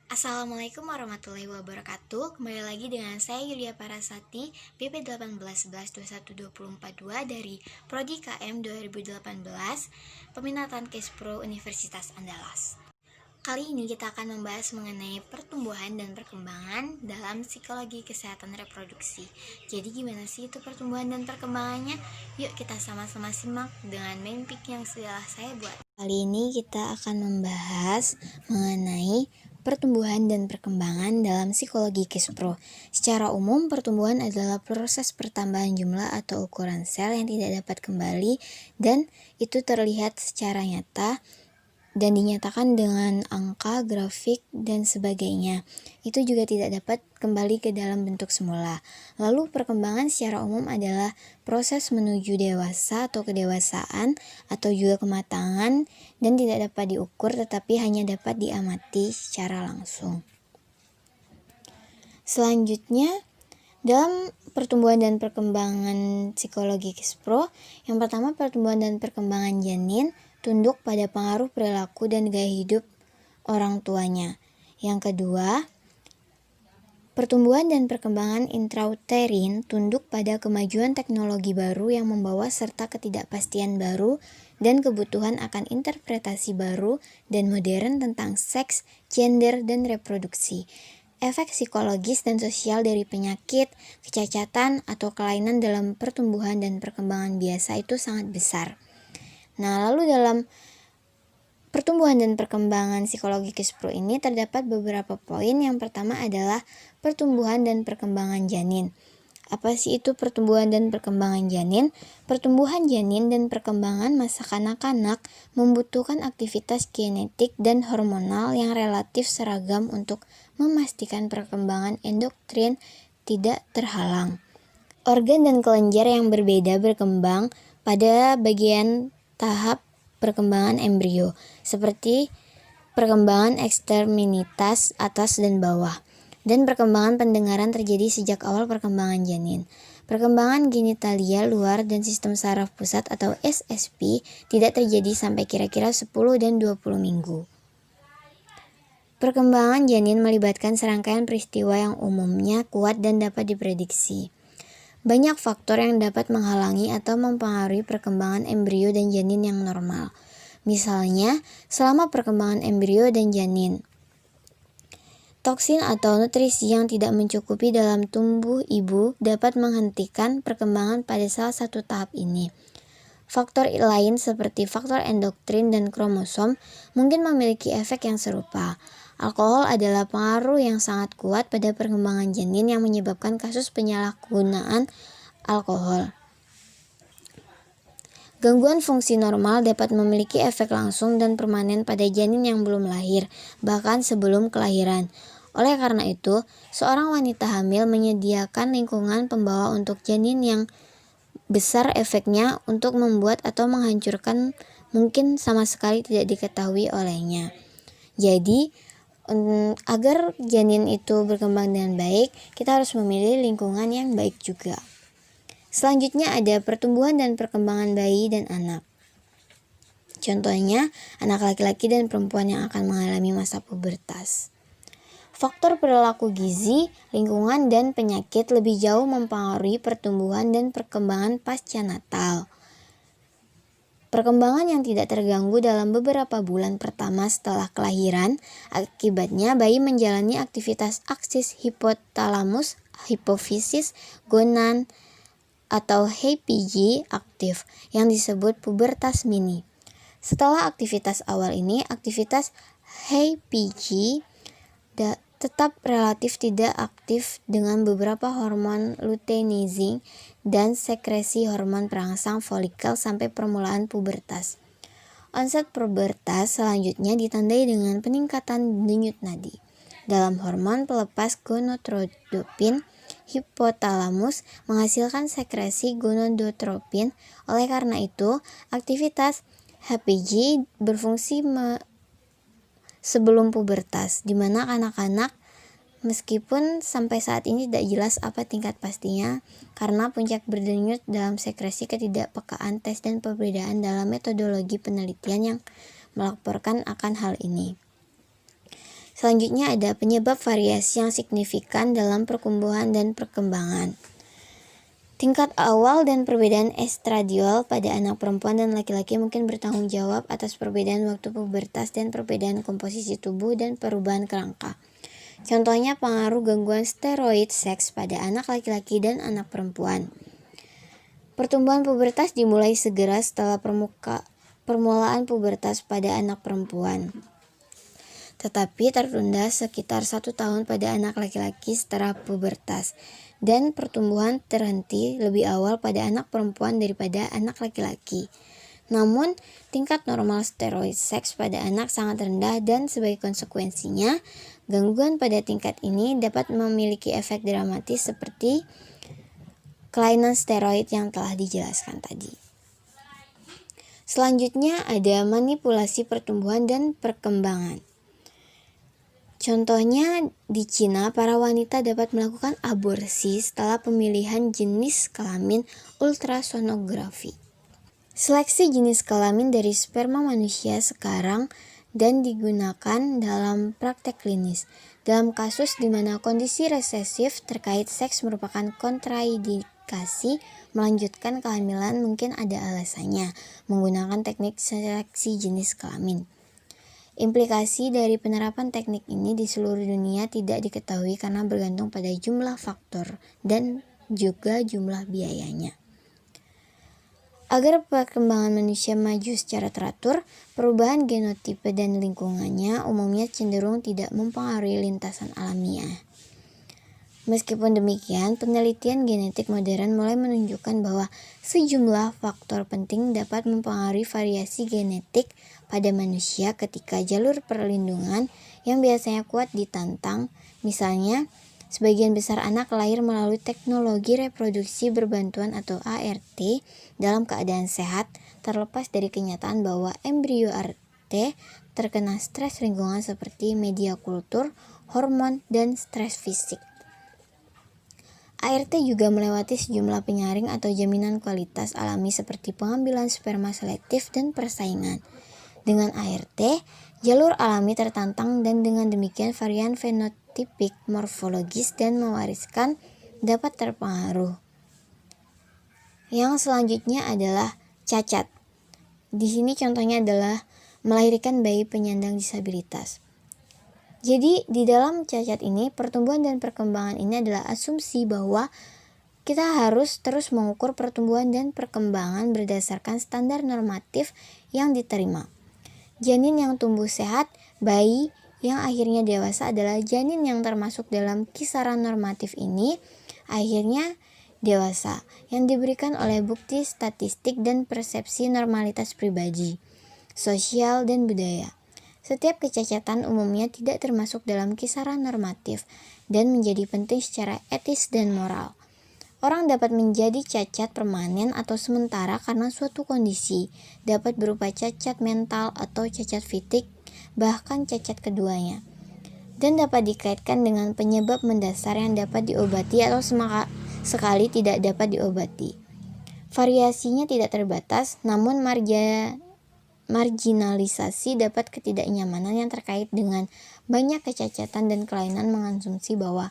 Assalamualaikum warahmatullahi wabarakatuh. Kembali lagi dengan saya Yulia Parasati, BP 1811212042 dari Prodi KM 2018, Peminatan Kespro Universitas Andalas. Kali ini kita akan membahas mengenai pertumbuhan dan perkembangan dalam psikologi kesehatan reproduksi. Jadi gimana sih itu pertumbuhan dan perkembangannya? Yuk kita sama-sama simak dengan main pick yang sudah saya buat. Kali ini kita akan membahas mengenai pertumbuhan dan perkembangan dalam psikologi Kespro. Secara umum, pertumbuhan adalah proses pertambahan jumlah atau ukuran sel yang tidak dapat kembali dan itu terlihat secara nyata dan dinyatakan dengan angka, grafik, dan sebagainya. Itu juga tidak dapat kembali ke dalam bentuk semula. Lalu perkembangan secara umum adalah proses menuju dewasa atau kedewasaan atau juga kematangan dan tidak dapat diukur tetapi hanya dapat diamati secara langsung. Selanjutnya, dalam pertumbuhan dan perkembangan psikologi Kespro, yang pertama pertumbuhan dan perkembangan janin tunduk pada pengaruh perilaku dan gaya hidup orang tuanya. Yang kedua, pertumbuhan dan perkembangan intrauterin tunduk pada kemajuan teknologi baru yang membawa serta ketidakpastian baru dan kebutuhan akan interpretasi baru dan modern tentang seks, gender, dan reproduksi. Efek psikologis dan sosial dari penyakit, kecacatan, atau kelainan dalam pertumbuhan dan perkembangan biasa itu sangat besar. Nah, lalu dalam pertumbuhan dan perkembangan psikologi Kespro ini terdapat beberapa poin. Yang pertama adalah pertumbuhan dan perkembangan janin. Apa sih itu pertumbuhan dan perkembangan janin? Pertumbuhan janin dan perkembangan masa kanak-kanak membutuhkan aktivitas genetik dan hormonal yang relatif seragam untuk memastikan perkembangan endokrin tidak terhalang. Organ dan kelenjar yang berbeda berkembang pada bagian tahap perkembangan embrio, seperti perkembangan ekstremitas atas dan bawah, dan perkembangan pendengaran terjadi sejak awal perkembangan janin. Perkembangan genitalia luar dan sistem saraf pusat atau SSP tidak terjadi sampai kira-kira 10 dan 20 minggu. Perkembangan janin melibatkan serangkaian peristiwa yang umumnya kuat dan dapat diprediksi. Banyak faktor yang dapat menghalangi atau mempengaruhi perkembangan embrio dan janin yang normal. Misalnya, selama perkembangan embrio dan janin, toksin atau nutrisi yang tidak mencukupi dalam tubuh ibu dapat menghentikan perkembangan pada salah satu tahap ini. Faktor lain seperti faktor endokrin dan kromosom mungkin memiliki efek yang serupa. Alkohol adalah pengaruh yang sangat kuat pada perkembangan janin yang menyebabkan kasus penyalahgunaan alkohol. Gangguan fungsi normal dapat memiliki efek langsung dan permanen pada janin yang belum lahir, bahkan sebelum kelahiran. Oleh karena itu, seorang wanita hamil menyediakan lingkungan pembawa untuk janin yang besar efeknya untuk membuat atau menghancurkan mungkin sama sekali tidak diketahui olehnya. Jadi, agar janin itu berkembang dengan baik, kita harus memilih lingkungan yang baik juga. Selanjutnya ada pertumbuhan dan perkembangan bayi dan anak. Contohnya, anak laki-laki dan perempuan yang akan mengalami masa pubertas. Faktor perilaku gizi, lingkungan, dan penyakit lebih jauh mempengaruhi pertumbuhan dan perkembangan pasca natal. Perkembangan yang tidak terganggu dalam beberapa bulan pertama setelah kelahiran, akibatnya bayi menjalani aktivitas aksis hipotalamus, hipofisis, gonad, atau HPG aktif yang disebut pubertas mini. Setelah aktivitas awal ini, aktivitas HPG tetap relatif tidak aktif dengan beberapa hormon luteinizing dan sekresi hormon perangsang folikel sampai permulaan pubertas. Onset pubertas selanjutnya ditandai dengan peningkatan denyut nadi dalam hormon pelepas gonadotropin. Hipotalamus menghasilkan sekresi gonadotropin. Oleh karena itu, aktivitas HPG berfungsi sebelum pubertas, di mana anak-anak meskipun sampai saat ini tidak jelas apa tingkat pastinya karena puncak berdenyut dalam sekresi ketidakpekaan tes dan perbedaan dalam metodologi penelitian yang melaporkan akan hal ini. Selanjutnya ada penyebab variasi yang signifikan dalam pertumbuhan dan perkembangan. Tingkat awal dan perbedaan estradiol pada anak perempuan dan laki-laki mungkin bertanggung jawab atas perbedaan waktu pubertas dan perbedaan komposisi tubuh dan perubahan kerangka. Contohnya pengaruh gangguan steroid seks pada anak laki-laki dan anak perempuan. Pertumbuhan pubertas dimulai segera setelah permulaan pubertas pada anak perempuan, tetapi tertunda sekitar 1 tahun pada anak laki-laki setelah pubertas, dan pertumbuhan terhenti lebih awal pada anak perempuan daripada anak laki-laki. Namun, tingkat normal steroid seks pada anak sangat rendah dan sebagai konsekuensinya, gangguan pada tingkat ini dapat memiliki efek dramatis seperti kelainan steroid yang telah dijelaskan tadi. Selanjutnya ada manipulasi pertumbuhan dan perkembangan. Contohnya di Cina, para wanita dapat melakukan aborsi setelah pemilihan jenis kelamin ultrasonografi. Seleksi jenis kelamin dari sperma manusia sekarang dan digunakan dalam praktek klinis. Dalam kasus di mana kondisi resesif terkait seks merupakan kontraindikasi melanjutkan kehamilan, mungkin ada alasannya menggunakan teknik seleksi jenis kelamin. Implikasi dari penerapan teknik ini di seluruh dunia tidak diketahui karena bergantung pada jumlah faktor dan juga jumlah biayanya. Agar perkembangan manusia maju secara teratur, perubahan genotipe dan lingkungannya umumnya cenderung tidak mempengaruhi lintasan alamiah. Meskipun demikian, penelitian genetik modern mulai menunjukkan bahwa sejumlah faktor penting dapat mempengaruhi variasi genetik pada manusia ketika jalur perlindungan yang biasanya kuat ditantang. Misalnya, sebagian besar anak lahir melalui teknologi reproduksi berbantuan atau ART dalam keadaan sehat, terlepas dari kenyataan bahwa embrio ART terkena stres lingkungan seperti media kultur, hormon, dan stres fisik. ART juga melewati sejumlah penyaring atau jaminan kualitas alami seperti pengambilan sperma selektif dan persaingan. Dengan ART, jalur alami tertantang dan dengan demikian varian fenotipik, morfologis, dan mewariskan dapat terpengaruh. Yang selanjutnya adalah cacat. Di sini contohnya adalah melahirkan bayi penyandang disabilitas. Jadi di dalam cacat ini, pertumbuhan dan perkembangan ini adalah asumsi bahwa kita harus terus mengukur pertumbuhan dan perkembangan berdasarkan standar normatif yang diterima. Janin yang tumbuh sehat, bayi yang akhirnya dewasa adalah janin yang termasuk dalam kisaran normatif ini, akhirnya dewasa, yang diberikan oleh bukti statistik dan persepsi normalitas pribadi, sosial, dan budaya. Setiap kecacatan umumnya tidak termasuk dalam kisaran normatif dan menjadi penting secara etis dan moral. Orang dapat menjadi cacat permanen atau sementara karena suatu kondisi, dapat berupa cacat mental atau cacat fisik, bahkan cacat keduanya, dan dapat dikaitkan dengan penyebab mendasar yang dapat diobati atau sekali tidak dapat diobati. Variasinya tidak terbatas, namun marginalisasi dapat ketidaknyamanan yang terkait dengan banyak kecacatan dan kelainan mengasumsi bahwa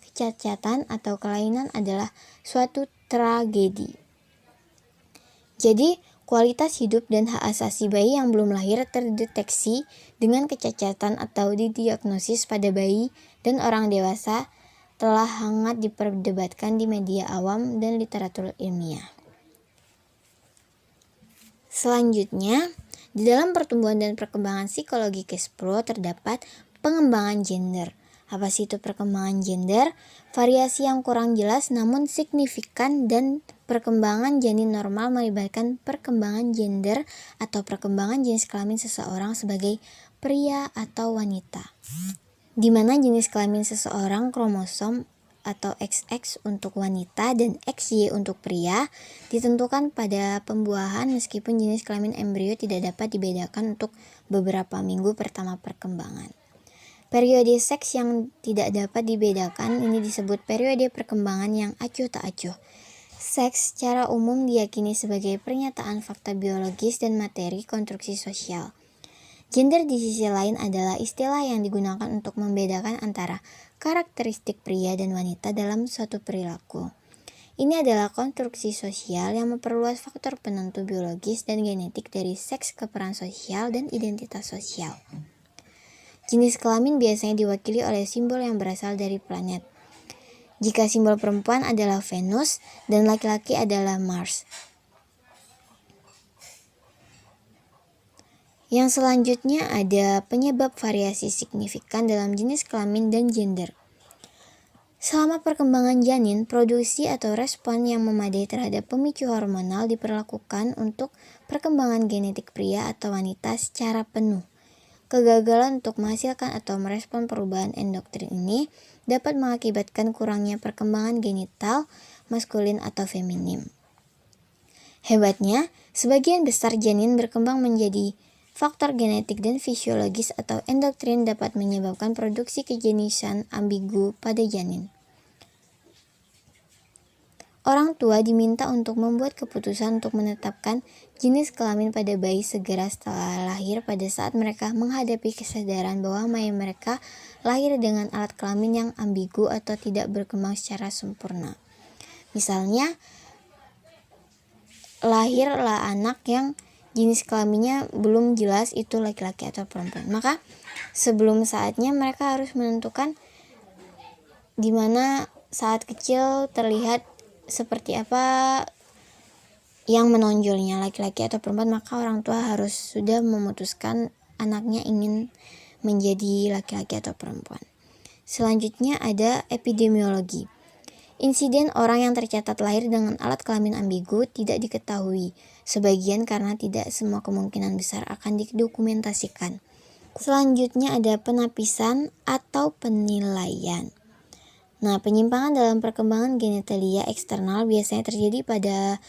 kecacatan atau kelainan adalah suatu tragedi. Jadi, kualitas hidup dan hak asasi bayi yang belum lahir terdeteksi dengan kecacatan atau didiagnosis pada bayi dan orang dewasa telah hangat diperdebatkan di media awam dan literatur ilmiah. Selanjutnya, di dalam pertumbuhan dan perkembangan psikologi Kespro terdapat pengembangan gender. Apa sih itu perkembangan gender? Variasi yang kurang jelas namun signifikan dan perkembangan janin normal melibatkan perkembangan gender atau perkembangan jenis kelamin seseorang sebagai pria atau wanita. Di mana jenis kelamin seseorang, kromosom atau XX untuk wanita dan XY untuk pria ditentukan pada pembuahan, meskipun jenis kelamin embrio tidak dapat dibedakan untuk beberapa minggu pertama perkembangan. Periode seks yang tidak dapat dibedakan ini disebut periode perkembangan yang acuh tak acuh. Seks secara umum diyakini sebagai pernyataan fakta biologis dan materi konstruksi sosial. Gender di sisi lain adalah istilah yang digunakan untuk membedakan antara karakteristik pria dan wanita dalam suatu perilaku. Ini adalah konstruksi sosial yang memperluas faktor penentu biologis dan genetik dari seks ke peran sosial dan identitas sosial. Jenis kelamin biasanya diwakili oleh simbol yang berasal dari planet. Jika simbol perempuan adalah Venus dan laki-laki adalah Mars. Yang selanjutnya ada penyebab variasi signifikan dalam jenis kelamin dan gender. Selama perkembangan janin, produksi atau respon yang memadai terhadap pemicu hormonal diperlakukan untuk perkembangan genetik pria atau wanita secara penuh. Kegagalan untuk menghasilkan atau merespon perubahan endokrin ini dapat mengakibatkan kurangnya perkembangan genital maskulin atau feminim. Hebatnya, sebagian besar janin berkembang menjadi faktor genetik dan fisiologis atau endokrin dapat menyebabkan produksi kejenisan ambigu pada janin. Orang tua diminta untuk membuat keputusan untuk menetapkan jenis kelamin pada bayi segera setelah lahir pada saat mereka menghadapi kesadaran bahwa bayi mereka lahir dengan alat kelamin yang ambigu atau tidak berkembang secara sempurna. Misalnya, lahirlah anak yang jenis kelaminnya belum jelas itu laki-laki atau perempuan. Maka sebelum saatnya mereka harus menentukan di mana saat kecil terlihat seperti apa yang menonjolnya, laki-laki atau perempuan, maka orang tua harus sudah memutuskan anaknya ingin menjadi laki-laki atau perempuan. Selanjutnya ada epidemiologi. Insiden orang yang tercatat lahir dengan alat kelamin ambigu tidak diketahui, sebagian karena tidak semua kemungkinan besar akan didokumentasikan. Selanjutnya ada penapisan atau penilaian. Nah, penyimpangan dalam perkembangan genitalia eksternal biasanya terjadi pada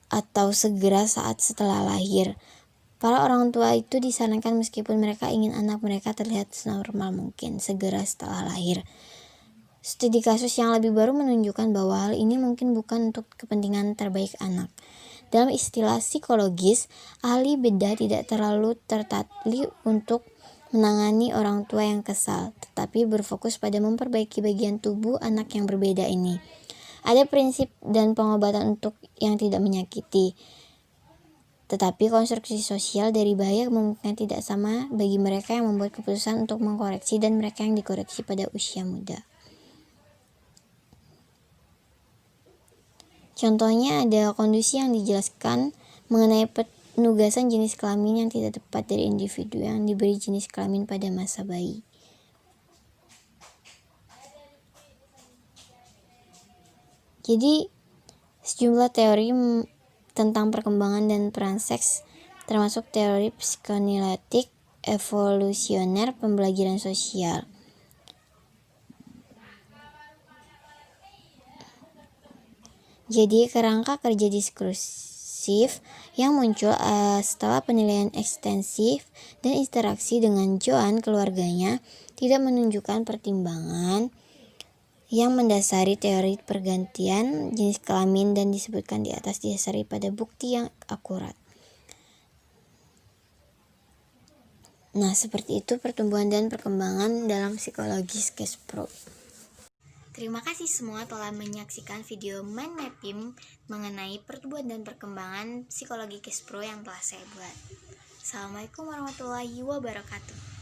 atau segera saat setelah lahir. Para orang tua itu disarankan meskipun mereka ingin anak mereka terlihat senormal mungkin segera setelah lahir. Studi kasus yang lebih baru menunjukkan bahwa hal ini mungkin bukan untuk kepentingan terbaik anak. Dalam istilah psikologis, ahli bedah tidak terlalu tertatli untuk menangani orang tua yang kesal, tetapi berfokus pada memperbaiki bagian tubuh anak yang berbeda ini. Ada prinsip dan pengobatan untuk yang tidak menyakiti, tetapi konstruksi sosial dari bahaya kemungkinan tidak sama bagi mereka yang membuat keputusan untuk mengkoreksi dan mereka yang dikoreksi pada usia muda. Contohnya ada kondisi yang dijelaskan mengenai penugasan jenis kelamin yang tidak tepat dari individu yang diberi jenis kelamin pada masa bayi. Jadi, sejumlah teori tentang perkembangan dan peran seks, termasuk teori psikoanalitik, evolusioner, pembelajaran sosial. Jadi, kerangka kerja diskursif yang muncul setelah penilaian ekstensif dan interaksi dengan Joan keluarganya tidak menunjukkan pertimbangan yang mendasari teori pergantian jenis kelamin dan disebutkan di atas didasari pada bukti yang akurat. Nah, seperti itu pertumbuhan dan perkembangan dalam psikologi Skespro. Terima kasih semua telah menyaksikan video mind mapping mengenai pertumbuhan dan perkembangan psikologi Skespro yang telah saya buat. Assalamualaikum warahmatullahi wabarakatuh.